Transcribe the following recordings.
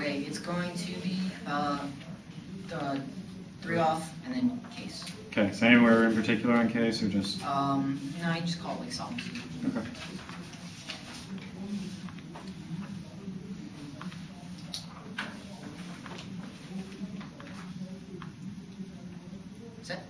Okay, it's going to be the 3 off and then case. Okay, so anywhere in particular on case or just? No, I just call it like songs. Okay. Set.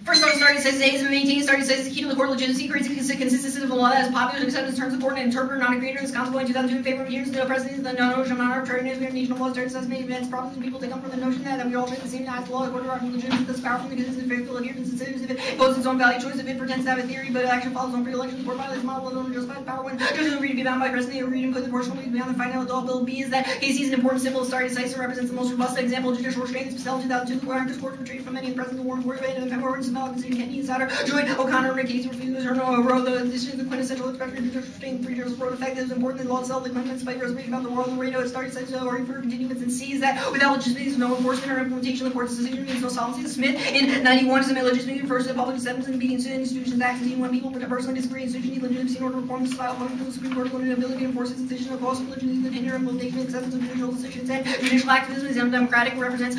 First time starting says A's and maintain starting says the key to the court legitimacy creates a consistency of the law that is popular accepted as terms of court and interpreter, not a creator. This consequently 2002 in favor of years, the president, the notion of non-arbitrariness, national laws, starting says many events, problems, and people take up from the notion that we all share the same as the law, the court of our religion, this powerful because it's faithful adherence, and if it imposes its own value choice, if it pretends to have a theory, but action follows on pre-election, the court violates model alone justified power when judges agree to be bound by precedent, agree to put the proportional beyond the final adult bill. B is that KC is an important symbol of stare decisis and represents the most robust example of judicial restraint. It's Spell 2002, where this court retreated from many and present the warrant for it, and February and Smell, considering Kennedy and Joy O'Connor and Casey refused her no wrote this is the quintessential expression of judicial restraint. 3 years wrote effect is important in law itself. The claimants by reservation about the world and radio. It started such a or for continuance and sees that without legitimacy, no enforcement or implementation of the court's decision means no solvency. The Smith in 91 is a legitimacy refers to the public acceptance and obedience to institutions acting when people personally disagree. Institution need legitimacy in order to reform the style of the Supreme Court's limited ability to enforce its decision of cost of legitimacy, the tenure and implementation acceptance of judicial decisions. And judicial activism is undemocratic, represents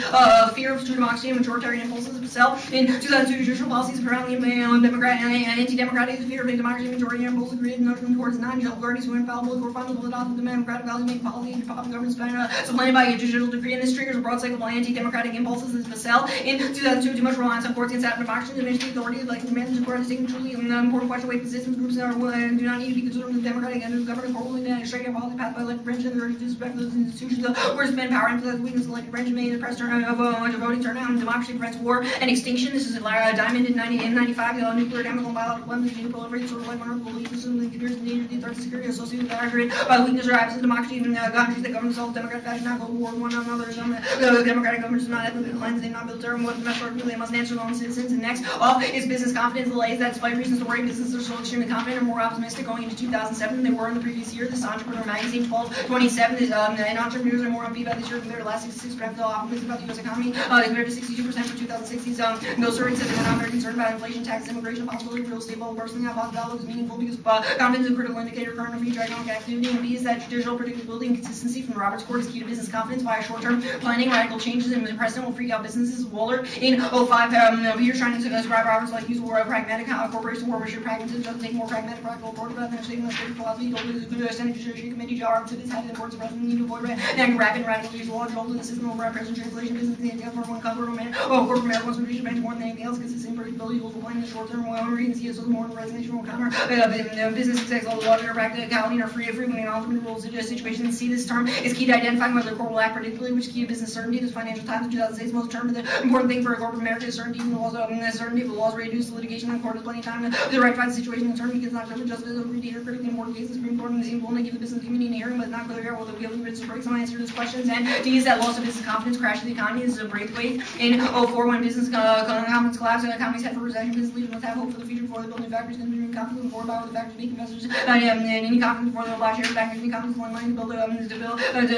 fear of true democracy and majoritarian impulses of itself. In 2002, judicial policies apparently undemocratic and anti-democratic is fear of democracy and majority impulses created notion towards non-judicial parties who are infallible. The court finally will adopt the democratic values make policy and popular government supplanted by a judicial decree, and this triggers a broad cycle of anti-democratic impulses as Vassell. In 2002, too much reliance on courts against that democracy to diminish the authority like the demands of the court is taking truly an important question away from citizens groups that are do not need to be considered the democratic and government court will straight up policy path by elected branch and the urge to respect those institutions. The court's been power and the weakness of elected branch made the press turn of voting turnout and democracy prevents war and extinction. This is a diamond in 95, nuclear, chemical, and biological weapons being proliferated sort of like one beliefs and the computers and danger to the authority security associated with that created by weakness or absence of democracy and countries that govern themselves democratic fashion, not go to war with one another. The democratic government does not ethically cleanse, they not build terror, what the best part really must answer their own citizens. And next off is business confidence delays that despite reasons to worry, businesses are still extremely confident and more optimistic going into 2007 than they were in the previous year. This Entrepreneur Magazine 12/27 is and entrepreneurs are more upbeat about this year compared to the last 66% optimism about the U.S. economy compared to 62% for 2016. Those surveys said they were not very concerned about inflation, taxes, immigration, possibility of real estate bubble bursting. That positive outlook is meaningful because confidence is a critical indicator of current and future economic activity. And B is that judicial predictability and consistency from the Roberts Court is key to business confidence. Via short-term planning, radical changes in the precedent will freak out businesses. Waller in 05, Peter trying to describe Roberts like use word pragmatic corporation where your pragmatism doesn't take more pragmatic practical approach rather than stating the state philosophy. The Senate Judiciary Committee jar to this had the importance of president need to avoid rapid radical use of law controls in the system over present translation business the for one cover corporate America wants to reach bench more than anything else because the same predictability will complain in the short term while reading see so more resignation will counter business execs all the larger practicality are free when ultimate rules of situation and see this term is key to identifying whether the court will act predictably, which is key to business certainty. This Financial Times in 2006 most determined the important thing for a corporate America is certainty and the laws certainty of the laws reduce litigation and the court has plenty of time to rectify the situation in turn because not just justice over reader critically important cases Supreme Court and the same will only give the business community a hearing but not clear whether we have the written break some answer to those questions and to use that loss of business confidence crash of the economy. This is a breakaway in 04 when business confidence collapsed and economies head for recession. Business leaders must have hope for the future before they build new factories and new confidence before buy with the factories make investors and any confidence before they'll buy shares back any confidence in money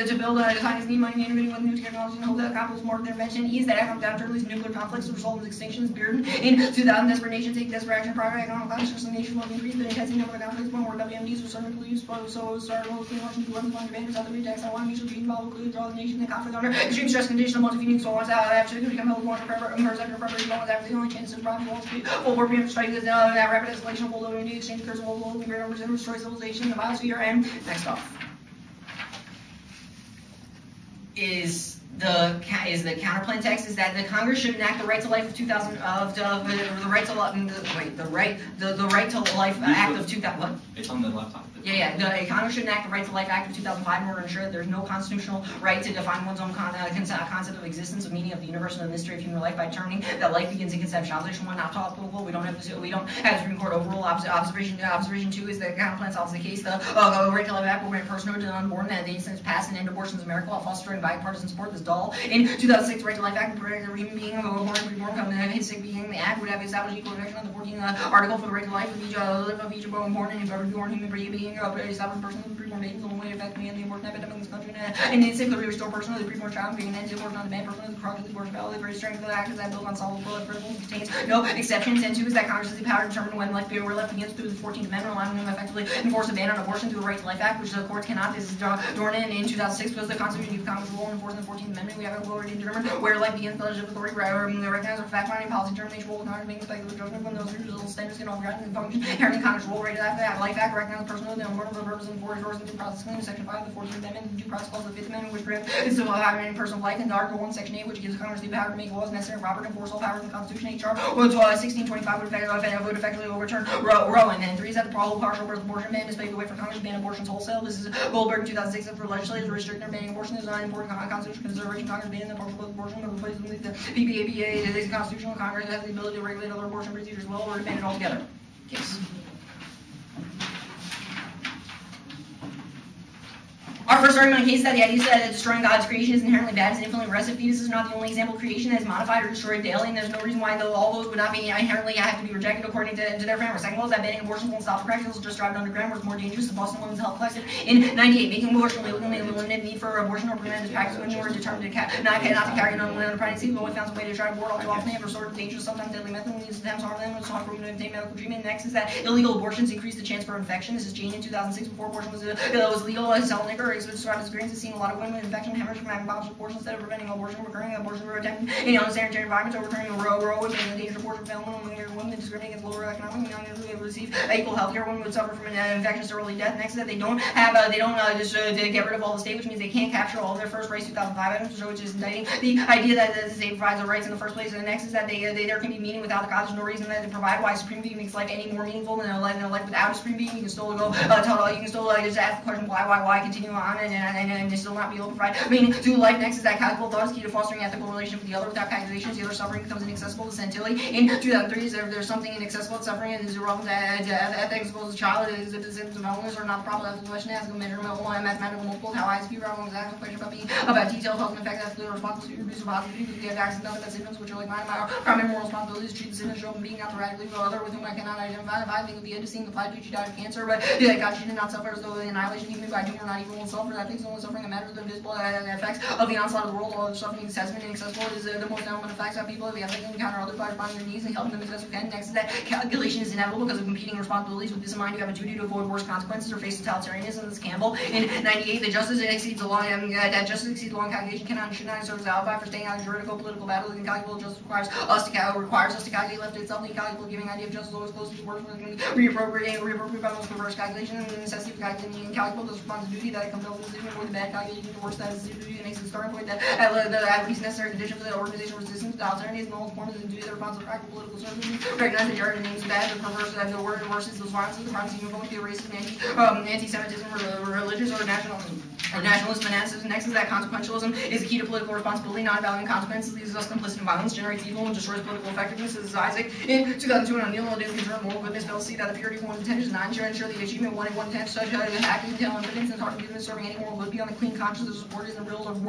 to build science need money innovating with new technology and hope that capitalist market intervention ease that economic downturn leads to nuclear conflicts to result in extinctions. Bearden in 2000 desperate nation take desperate action private economic consciousness the nation will increase the intensity number of conflicts more WMDs were starting to lose so started looking Washington weapons on Japan South Korea tax Taiwan mutual treaty involved include draw the nation in conflict under extreme stress conditions multi-feeding so once after they become held more sector preparation loans after the only chance of profit Wall Street full war preemptive strike is that rapid escalation of world WMD exchange occurs in world great numbers and destroy civilization the biosphere and next off is the counterplan text is that the Congress should enact the Right to Life of 2000 the Right to Life Act of 2000. What? It's on the laptop. Yeah. The Congress should enact the Right to Life Act of 2005 in order to ensure that there is no constitutional right to define one's own concept of existence, of meaning of the universe, and the mystery of human life by determining that life begins in conception. Observation 1 not topical. We don't have Supreme Court overrule. Observation 2 is that counterplan solves the case. The Right to Life Act will grant personhood to the unborn and the instance passed and end abortion is a miracle while fostering bipartisan support. This dull. In 2006, Right to Life Act protected the human being of a born reborn his sick being. The act would have established equal protection on the 14th article for the right to life of each born and every born human being being a sovereign person of the preborn babies, the only way to affect me and the abortion epidemic in this country, and instantly restore personally the preborn child, being an end to abortion on demand, personally the crux of the abortion battle, the very strength of the act is that built on solid blood principles, contains no exceptions, and two is that Congress has the power to determine when life where life begins through the 14th Amendment, allowing them to effectively enforce a ban on abortion through the Right to Life Act, which the courts cannot. This is drawn in 2006 because the Constitution gives Congress role in enforcing the 14th Amendment. We have a authority to determine where life begins, the legislative authority, recognize our fact-finding policy determination role of Congress being respected the judgment when those results standards can override and function. Inherently, Congress role right to that Life Act recognize personally the unborn for the purpose of enforcing due process claim. Section 5 of the 14th Amendment, the due process clause of the 5th Amendment, which prohibits the civil having any personal life, and Article 1, Section 8, which gives Congress the power to make laws necessary and proper to enforce all powers in the Constitution. H.R. 1625 would effectively overturn Roe, and then 3 is that the probable partial birth abortion ban is paved the way for Congress to ban abortions wholesale. This is Goldberg in 2006 for legislators to restrict their banning abortion is not important constitutional consideration. Congress banning the partial birth abortion, but replacing the PPAPA. It is constitutional. Congress has the ability to regulate other abortion procedures as well, or to ban it altogether. Case. Our first argument on the case is that the idea that destroying God's creation is inherently bad and infinitely regressive. Fetus is not the only example of creation that is modified or destroyed daily, and there's no reason why all those would not be inherently have to be rejected according to their framework. Second of all, is that banning abortions won't stop the practice, it'll just drive it underground where it's more dangerous. The Boston Women's Health Collective in 98, making abortion illegal and eliminated the need for abortion or prevent this practice when you were determined to not to carry on with pregnancy, but we found some way to try to abort all too often. They have resorted to dangerous, sometimes deadly method when these attempts harm them, it's not proven to obtain medical treatment. Next is that illegal abortions increase the chance for infection. This is Jane in 2006 before abortion was legal. Selling liquor described experience has seen a lot of women with infection, hemorrhage from having botched abortion instead of preventing abortion from occurring. Abortion were attempted in unsanitary environments, overturning Roe would make the danger of abortion fail women discriminating against lower economic and young receive equal health care. Women would suffer from an infectious to early death. Next is that they don't just get rid of all the state, which means they can't capture all of their first race 2005 items, which is indicting the idea that the state provides the rights in the first place. And the next is that there can be meaning without the God. There's no reason that to provide why a supreme being makes life any more meaningful than a life without a supreme being. You can still go you can still just ask the question why continue on and still not be able to provide meaning to life. Next is that calculable thought is key to fostering ethical relationship with the other. Without calculations, the other suffering becomes inaccessible to Santilli. In 2003, there's something inaccessible to suffering and is irrelevant to ethics. Suppose a child is if the symptoms of illness are not the proper ethical question, ask a measurement mathematical multiples. How high is P? Everyone was asking a question about detailed health and effects ethically responsible to reduce positivity because we have access to nothing but symptoms which are like mine. My primary moral responsibility is to treat the symptoms of being not to radically the other with whom I cannot identify. If I think of the end of seeing the plight, she died of cancer, but God, she did not suffer as though the annihilation even by doing or not even will suffer. I think it's the only suffering that matters the visible effects of the onslaught of the world. All other suffering is assessment and accessible is the most element effects of people. If we have to encounter others by responding to their needs and helping them as best we can. Next is that calculation is inevitable because of competing responsibilities. With this in mind, you have a duty to avoid worse consequences or face totalitarianism. This is Campbell. In 98, the justice exceeds the law. That justice exceeds the law. Calculation cannot and should not serve as alibi for staying out of juridical political battles. Incalculable justice requires us to calculate left itself. The incalculable giving idea of justice always closely to work with reappropriate by most perverse calculation and the necessity of calculating the incalculable does respond to duty that it compels the decision to avoid the bad calculation to worse that is duty and makes it the starting point that at least necessary condition for the organization resistance to alternatives and all form of the duty that responds to practical political service. Recognize the jargon names bad, the perverse that the word versus those violence, the privacy of the racist, anti-Semitism, religious or nationalist fanaticism. Next is that consequentialism is the key to political responsibility. Non-evaluating consequences leaves us complicit in violence, generates evil, and destroys political effectiveness. This is Isaac in 2002 and O'Neill did concern moral goodness. They'll see that the purity of one's intent is not ensure the achievement of one intent such act intel evidence and hard to give serving any moral good beyond the clean conscience of support in the world of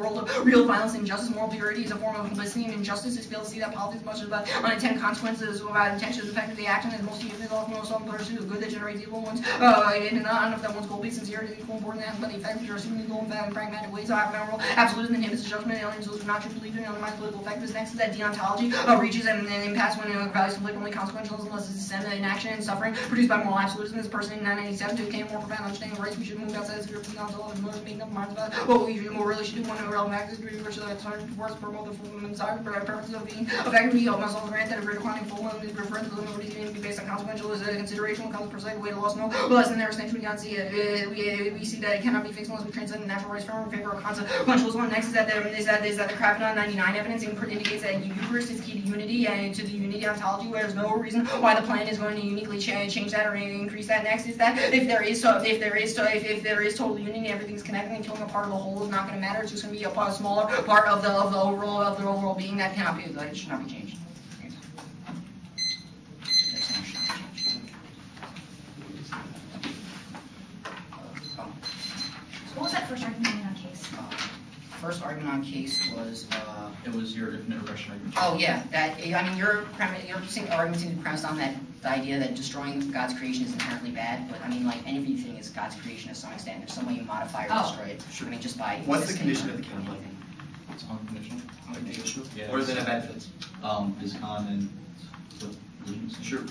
real violence and injustice. Moral purity is a form of complicity and injustice. It's failed to see that politics much about unintended consequences about intentions effect of the action and most even is often most often pursuit of good that generates evil ones. And not enough that one's goal be sincerity is equal important than but the effect are assuming goal in pragmatic ways. So I have moral absolutism and him is judgment and aliens those who not true believe in undermines political effectiveness. Next is that deontology reaches and impasse when values conflict only consequential unless it's disseminated in action and suffering produced by moral absolutism. This person in 1987 to obtain a more profound understanding of rights we should move outside the sphere of deontology and motives making up minds about what we more really should do one relevant acts to which the target divorce promote the full inside purposes of being effectively must also grant that a greater quantity full and the preference of the liberties to be based on consequential is a consideration when comes to perspective way to loss no less than their extension we can't see we see that it cannot be fixed unless we transcend the natural rights framework in favor of consequentialism. Next is that the Kravenon 99 evidence indicates that Eucharist is key to unity and to the unity ontology where there's no reason why the plan is going to uniquely change that or increase that. Next is that if there is total unity, everything's connected and killing a part of the whole is not going to matter. It's just going to be a smaller part of the overall being that cannot be it should not be changed. What was that first argument on case? First argument on case was it was your infinite regression argument. oh yeah, that I mean your argument seemed premised on that the idea that destroying God's creation is inherently bad, but I mean, like, anything is God's creation to some extent. There's some way you modify or destroy it. Sure. I mean, just by What's the existing condition or of the kennel? anything. It's unconditional. Unconditional? Yeah, What are the it's, benefits? BizCon and collisions. Sure.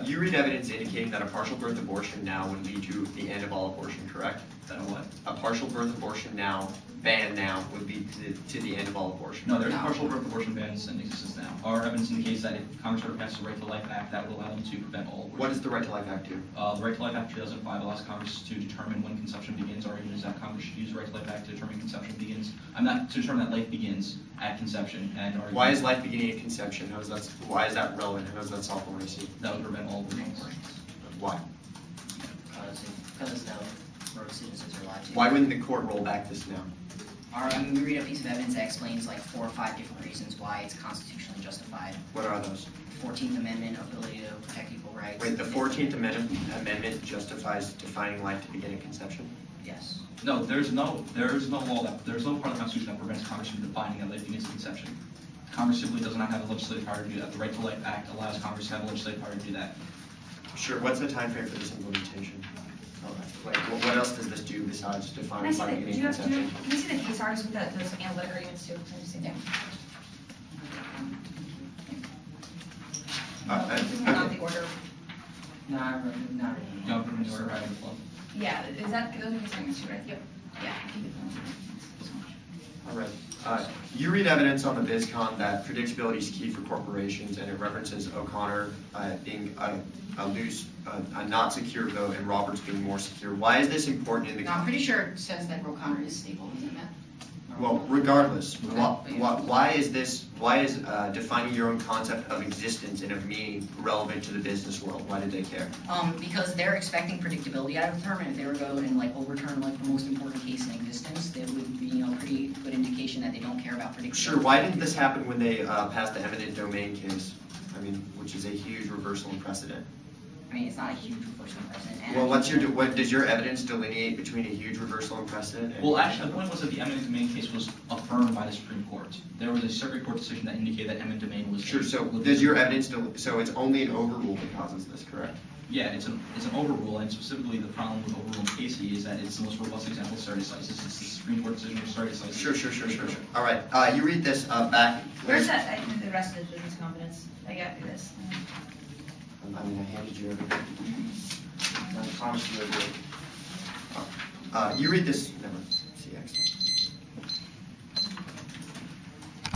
You read evidence indicating that a partial birth abortion now would lead to the end of all abortion, correct? That a what? A partial birth abortion ban now would lead to the end of all abortion. No, there's No. partial birth abortion bans in existence now. Our evidence indicates that if Congress were to pass the Right to Life Act, that would allow them to prevent all abortion. What does the Right to Life Act do? The Right to Life Act 2005 allows Congress to determine when conception begins. Our argument is that Congress should use the Right to Life Act to determine conception begins. I'm not to determine that life begins at conception. And our Why is life beginning at conception? Why is that relevant? How does that solve what we see? that would prevent all abortions? Why? Because the Roe citizens are allowed to. Why wouldn't the court roll back this now? I mean, we read a piece of evidence that explains like 4 or 5 different reasons why it's constitutionally justified. What are those? 14th Amendment, ability to protect equal rights. Wait, the 14th Amendment justifies defining life to begin at conception? Yes. No, there's no law there's no part of the Constitution that prevents Congress from defining that life begins at conception. Congress simply does not have the legislative power to do that. The Right to Life Act allows Congress to have a legislative power to do that. Sure. What's the time frame for this implementation? Like, what else does this do besides Can I defining see life the, beginning at can conception? you see the case artists with those analytic arguments too? Can I just see them? Not the order. Not really. Young from the order, I would love. Yeah, is that, those are case arguments too, right? Yep. Yeah. keep it going. All right. You read evidence on the BizCon that predictability is key for corporations, and it references O'Connor being a not secure vote and Roberts being more secure. Why is this important in the? No, I'm pretty sure it says that O'Connor is stable, isn't it? Well, regardless, Okay. why is defining your own concept of existence and of meaning relevant to the business world? Why did they care? Because they're expecting predictability out of the term, and if they were going and like overturn like the most important case in existence, it would be pretty good indication that they don't care about predictability. Sure. Why didn't this happen when they passed the eminent domain case? I mean, which is a huge reversal in precedent. I mean, it's not a huge reversal in precedent. And Well, what does your evidence delineate between a huge reversal in precedent? And Well, actually, the point was that the eminent domain case was affirmed by the Supreme Court. There was a circuit court decision that indicated that eminent domain was. Sure. So does your evidence? So it's only an overrule that causes this, correct? Yeah, it's an overrule, and specifically the problem with overruling Casey is that it's the most robust example of stare decisis. It's the Supreme Court decision of stare decisis. Sure. All right. You read this back. Where's that, the rest of the business confidence? I got through this. I mean, I handed you everything. I promised you everything. You read this. Never.